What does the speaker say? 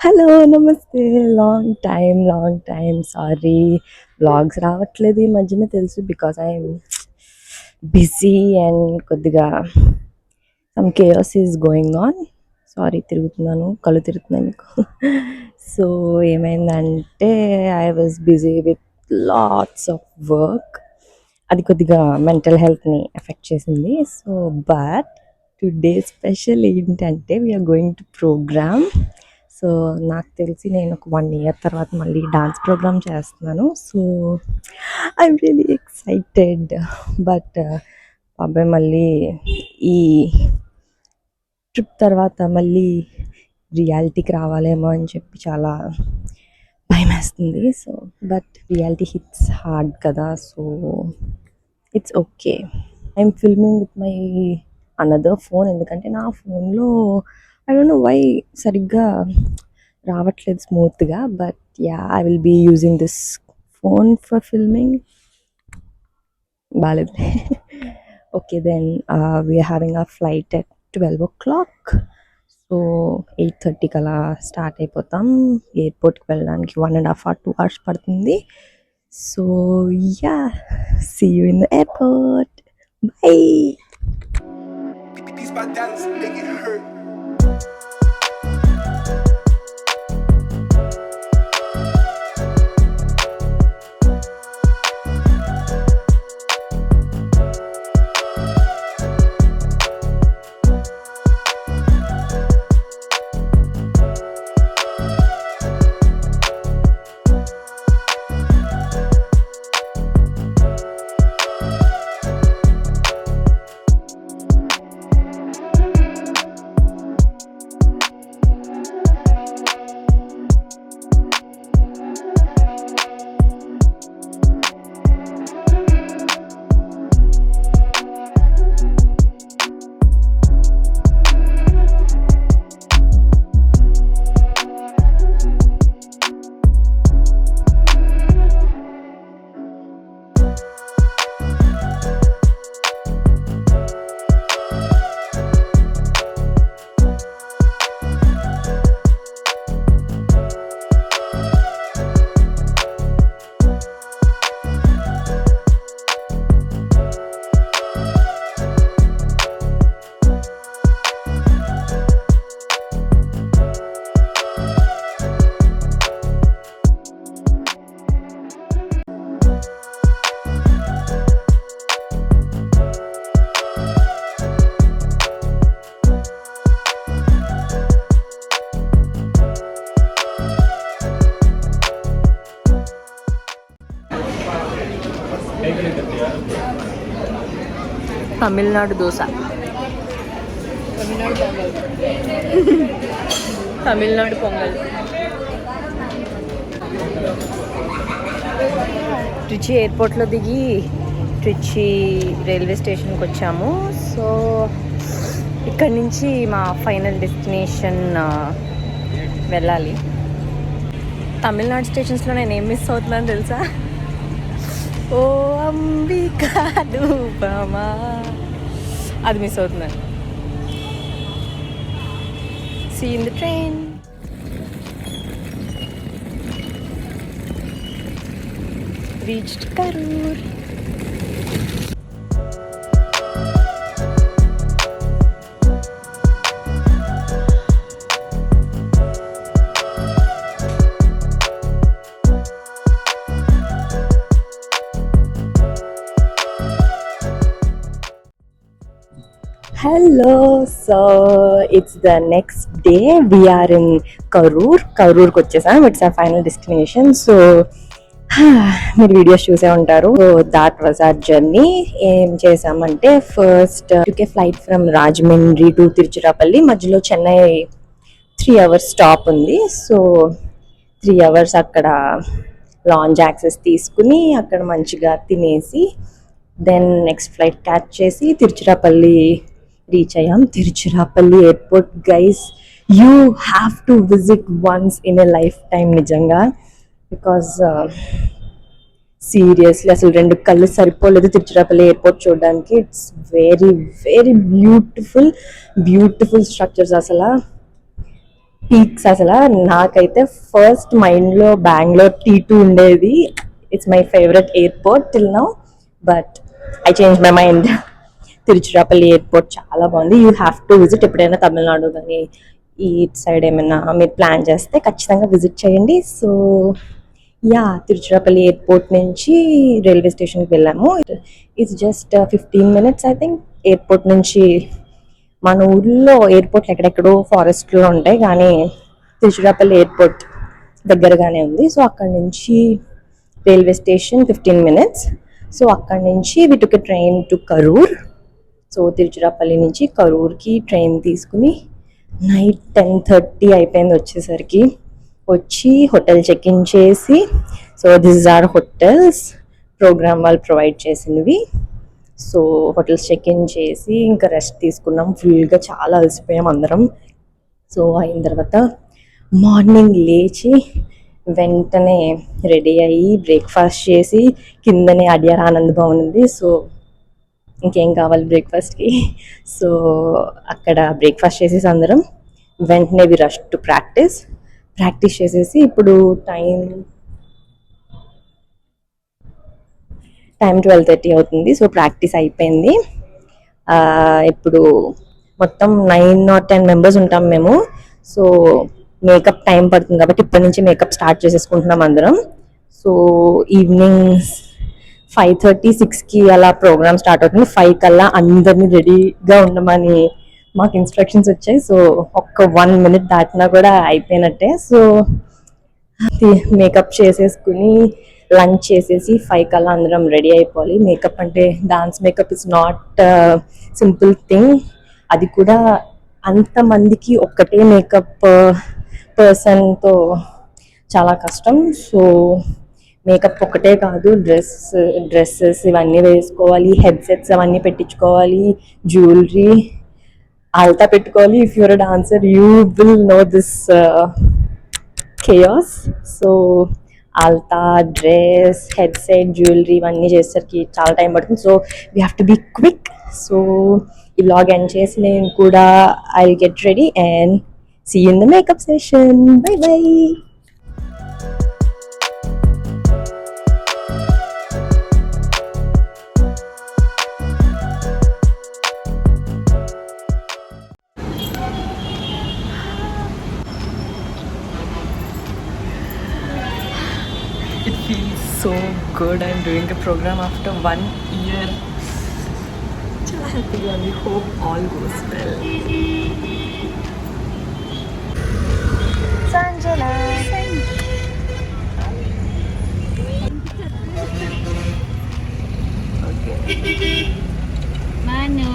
Hello నమస్తే. Long time sorry. Blogs రావట్లేదు ఈ మధ్యన తెలుసు, బికాస్ ఐఎమ్ బిజీ అండ్ కొద్దిగా some chaos is going on. Sorry, తిరుగుతున్నాను, కళ్ళు తిరుగుతున్నాయి మీకు. సో ఏమైందంటే I was busy with lots of work. అది కొద్దిగా మెంటల్ హెల్త్ని ఎఫెక్ట్ చేసింది. సో బట్ టుడే స్పెషల్ ఏంటంటే we are going to program. So నాకు తెలిసి నేను ఒక 1 year తర్వాత మళ్ళీ డాన్స్ ప్రోగ్రామ్ చేస్తున్నాను. So I'm really excited. But అబ్బాయి మళ్ళీ ఈ ట్రిప్ తర్వాత మళ్ళీ రియాలిటీకి రావాలేమో అని చెప్పి చాలా భయం వేస్తుంది. So but reality hits hard కదా, so it's okay. I'm filming with my another phone, ఎందుకంటే నా ఫోన్లో ఐ డోంట్ నో వై సరిగ్గా రావట్లేదు స్మూత్గా. But ya, I will be using this phone for filming. బాగాలేదు. Okay then we're having a flight at 12 o'clock. So 8:30కి అలా start అయిపోతాం. ఎయిర్పోర్ట్కి వెళ్ళడానికి 1.5 or 2 hours పడుతుంది. So yeah, see you in the airport. Bye. Tamil Nadu dosa, Tamil Nadu Pongal. Trichy ఎయిర్పోర్ట్లో దిగి ట్రిచి రైల్వే స్టేషన్కి వచ్చాము. సో ఇక్కడి నుంచి మా ఫైనల్ డెస్టినేషన్ వెళ్ళాలి. తమిళనాడు స్టేషన్స్లో నేను ఏం మిస్ అవుతున్నాను తెలుసా? ఓ అంబికా రూపమా, అది మిస్ అవుతున్నాను. See you in the train. Reached Karur. Hello, so it's the next day. We're in కరూర్కి వచ్చేసాం. It's a final destination. So మీరు వీడియోస్ చూసే ఉంటారు. So that was our journey. ఏం చేసామంటే first took flight from Rajahmundry to Tiruchirappalli. మధ్యలో Chennai 3 hours stop ఉంది. So 3 hours అక్కడ లాంజ్ యాక్సెస్ తీసుకుని అక్కడ మంచిగా తినేసి దెన్ నెక్స్ట్ ఫ్లైట్ క్యాచ్ చేసి తిరుచిరాపల్లి రీచ్ అయ్యాం. Tiruchirappalli airport guys, you have to visit once in a life time నిజంగా. బికాజ్ సీరియస్లీ అసలు 2 కళ్ళు సరిపోలేదు తిరుచిరాపల్లి ఎయిర్పోర్ట్ చూడడానికి. It's very very beautiful structures. అసలు పీక్స్ అసలు. నాకైతే ఫస్ట్ మైండ్లో బెంగళూరు T2 ఉండేది. It's my favourite airport till now, but I change my mind. Tiruchirappalli airport చాలా బాగుంది. You have to visit. ఎప్పుడైనా తమిళనాడు కానీ ఈ సైడ్ ఏమైనా మీరు ప్లాన్ చేస్తే ఖచ్చితంగా విజిట్ చేయండి. సో యా, తిరుచిరాపల్లి ఎయిర్పోర్ట్ నుంచి రైల్వే స్టేషన్కి వెళ్ళాము. It's just 15 minutes I think airport నుంచి. మన ఊర్లో ఎయిర్పోర్ట్లు ఎక్కడెక్కడో ఫారెస్ట్లో ఉంటాయి, కానీ తిరుచిరాపల్లి ఎయిర్పోర్ట్ దగ్గరగానే ఉంది. సో అక్కడి నుంచి రైల్వే స్టేషన్ 15 minutes. సో అక్కడి నుంచి we took train to Karur. So Tiruchirappalli నుంచి కరూర్కి ట్రైన్ తీసుకుని నైట్ 10:30 అయిపోయింది వచ్చేసరికి. వచ్చి హోటల్ చెక్ ఇన్ చేసి, so this are hotels program వాళ్ళు ప్రొవైడ్ చేసినవి. సో హోటల్స్ చెక్ ఇన్ చేసి ఇంకా రెస్ట్ తీసుకున్నాం. ఫుల్గా చాలా అలసిపోయాం అందరం. సో అయిన తర్వాత మార్నింగ్ లేచి వెంటనే రెడీ అయ్యి బ్రేక్ఫాస్ట్ చేసి, కిందనే అడియార్ ఆనంద్ భవన్ ఉంది. సో ఇంకేం కావాలి బ్రేక్ఫాస్ట్కి. సో అక్కడ బ్రేక్ఫాస్ట్ చేసేసి అందరం వెంటనే వి రష్ టు ప్రాక్టీస్ చేసేసి, ఇప్పుడు టైం 12:30 అవుతుంది. సో ప్రాక్టీస్ అయిపోయింది. ఇప్పుడు మొత్తం 9 or 10 members ఉంటాం మేము. సో మేకప్ టైం పడుతుంది కాబట్టి ఇప్పటి నుంచి మేకప్ స్టార్ట్ చేసేసుకుంటున్నాం అందరం. సో ఈవినింగ్ 5:30-6కి అలా ప్రోగ్రామ్ స్టార్ట్ అవుతుంది. 5 కల్లా అందరినీ రెడీగా ఉండమని మాకు ఇన్స్ట్రక్షన్స్ వచ్చాయి. సో ఒక్క 1 minute దాటినా కూడా అయిపోయినట్టే. సో మేకప్ చేసేసుకుని లంచ్ చేసేసి 5 కల్లా అందరం రెడీ అయిపోవాలి. మేకప్ అంటే dance makeup is not simple thing. అది కూడా అంతమందికి ఒక్కటే మేకప్ పర్సన్తో చాలా కష్టం. సో మేకప్ ఒకటే కాదు, డ్రెస్సెస్ ఇవన్నీ వేసుకోవాలి, హెడ్సెట్స్ అవన్నీ పెట్టించుకోవాలి, జ్యువెలరీ ఆల్తా పెట్టుకోవాలి. If you're a dancer you will know this chaos. So alta, dress, headset, jewellery ఇవన్నీ చేసేసరికి చాలా టైం పడుతుంది. So we have to be quick. So ఈ వ్లాగ్ ఎండ్ చేసి నేను కూడా I get ready and see you in the makeup session. Bye bye. It feels so good. I'm doing a program after 1 year. Chala happy and we hope all goes well. Sanjana. Okay. Manu.